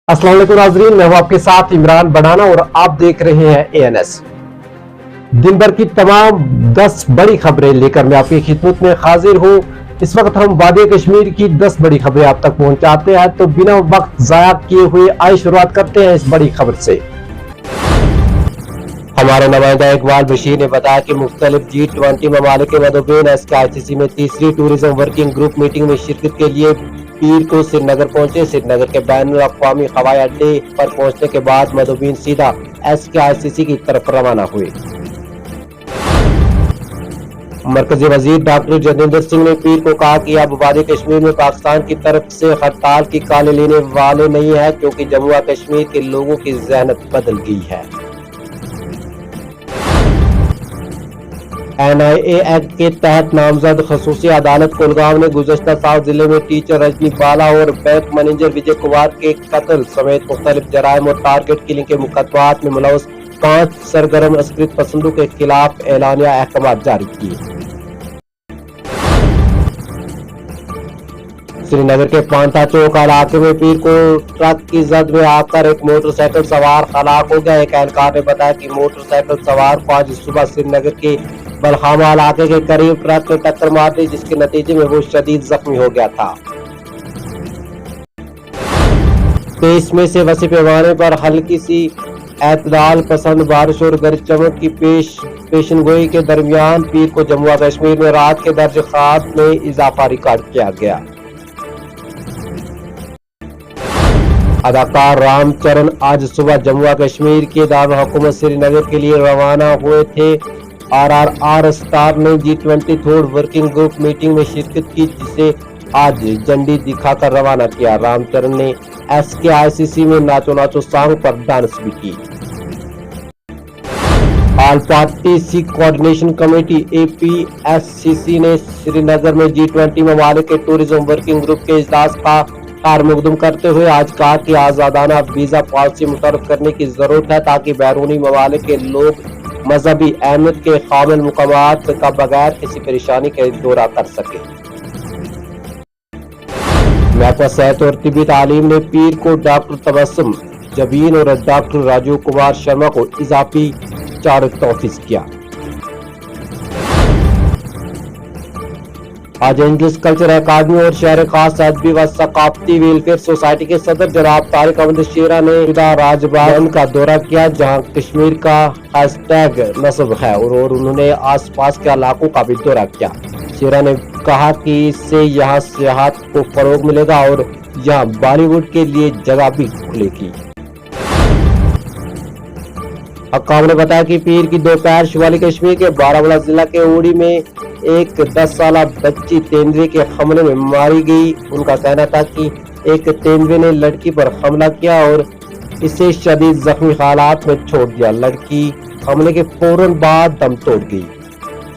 अस्सलाम वालेकुम नाज़रीन, मैं हूं आपके साथ इमरान बढ़ाना और आप देख रहे हैं ANS। दिन भर की तमाम 10 बड़ी खबरें लेकर मैं आपकी खिदमत में हाजिर हूं। इस वक्त हम वादी कश्मीर की 10 बड़ी खबरें आप तक पहुंचाते हैं, तो बिना वक्त जाया किए हुए आइए शुरुआत करते हैं इस बड़ी खबर से। हमारे नुमाइंदा इकबाल बशीर ने बताया कि मुख्तलिफ G20 ममालिक के मदोबीन SKICC में तीसरी टूरिज्म वर्किंग ग्रुप मीटिंग में शिरकत के लिए पीर को श्रीनगर पहुंचे। श्रीनगर के बैनुल अक़वामी हवाई अड्डे पर पहुंचने के बाद मदोबीन सीधा SKICC की तरफ रवाना हुए। मरकजी वजीर डॉक्टर जितेंद्र सिंह ने पीर को कहा कि अब वादी कश्मीर में पाकिस्तान की तरफ से हड़ताल की काले लेने वाले नहीं है, क्योंकि जम्मू और कश्मीर के लोगों की ज़हनत बदल गई है। NIA एक्ट के तहत नामजद खसूसी अदालत कुलगाम ने गुज़श्ता साल जिले में टीचर रजनी बाला और बैंक मैनेजर विजय कुमार के कत्ल समेत मुख्तलिफ जराइम और टारगेट किलिंग के मुकदमात में मुलव्वस 5 सरगर्म अस्कृत पसंदों के खिलाफ एलानिया अहकाम जारी किए। श्रीनगर के पांटा चौक इलाके में पीर को ट्रक की जद में आकर एक मोटरसाइकिल सवार हलाक हो गया। एक एहलकार ने बताया कि मोटरसाइकिल सवार को आज सुबह श्रीनगर के बलखामा इलाके के करीब ट्रक ने टक्कर मार दी, जिसके नतीजे में वो शदीद जख्मी हो गया था। 23 में से वसी पैमाने पर हल्की सी एतदाल पसंद बारिश और गरज चमक की पेशनगोई के दरमियान पीर को जम्मू और कश्मीर में रात के दर्ज खात में इजाफा रिकॉर्ड किया गया। अदाकार रामचरण आज सुबह जम्मू और कश्मीर के दारुल हुकूमत श्रीनगर के लिए रवाना हुए थे। RRR स्टार ने G20 third working group meeting में शिरकत की, जिसे आज झंडी दिखाकर रवाना किया। रामचरण ने SKICC में नाचो नाचो सॉन्ग पर डांस भी की। All party Sikh coordination committee APSCC ने श्रीनगर में G20 ममालिक के टूरिज्म वर्किंग ग्रुप के इजलास का खैर मकदम करते हुए आज कहा कि आजादाना वीजा पॉलिसी मुतर्रफ करने की जरूरत है, ताकि बैरूनी ममालिक के लोग मजहबी अहमियत के काबिल मुकामात का बगैर किसी परेशानी का दौरा कर सके। महकमा सेहत और तिब्बी तालीम ने पीर को डॉक्टर तबस्सुम जबीन और डॉक्टर राजीव कुमार शर्मा को इजाफी चार्ज तौफीक किया। आज इंग्लिश कल्चर अकादमी और शहर खास अदबी व सकाफती वेलफेयर सोसाइटी के सदर जनाब तारिक अहमद शेरा ने राजभवन का दौरा किया, जहां कश्मीर का हैशटैग नस्ब है, और उन्होंने आसपास के इलाकों का भी दौरा किया। शेरा ने कहा कि इससे यहाँ सियाहत को फरोग मिलेगा और यहाँ बॉलीवुड के लिए जगह भी खुलेगी। हक्काम ने बताया कि पीर की दोपहर शुमाली कश्मीर के बारामूला जिला के उड़ी में एक 10 साला बच्ची तेंदुए के हमले में मारी गई। उनका कहना था कि एक तेंदुए ने लड़की पर हमला किया और इसे शदीद जख्मी हालात में छोड़ दिया। लड़की हमले के फौरन बाद दम तोड़ गई।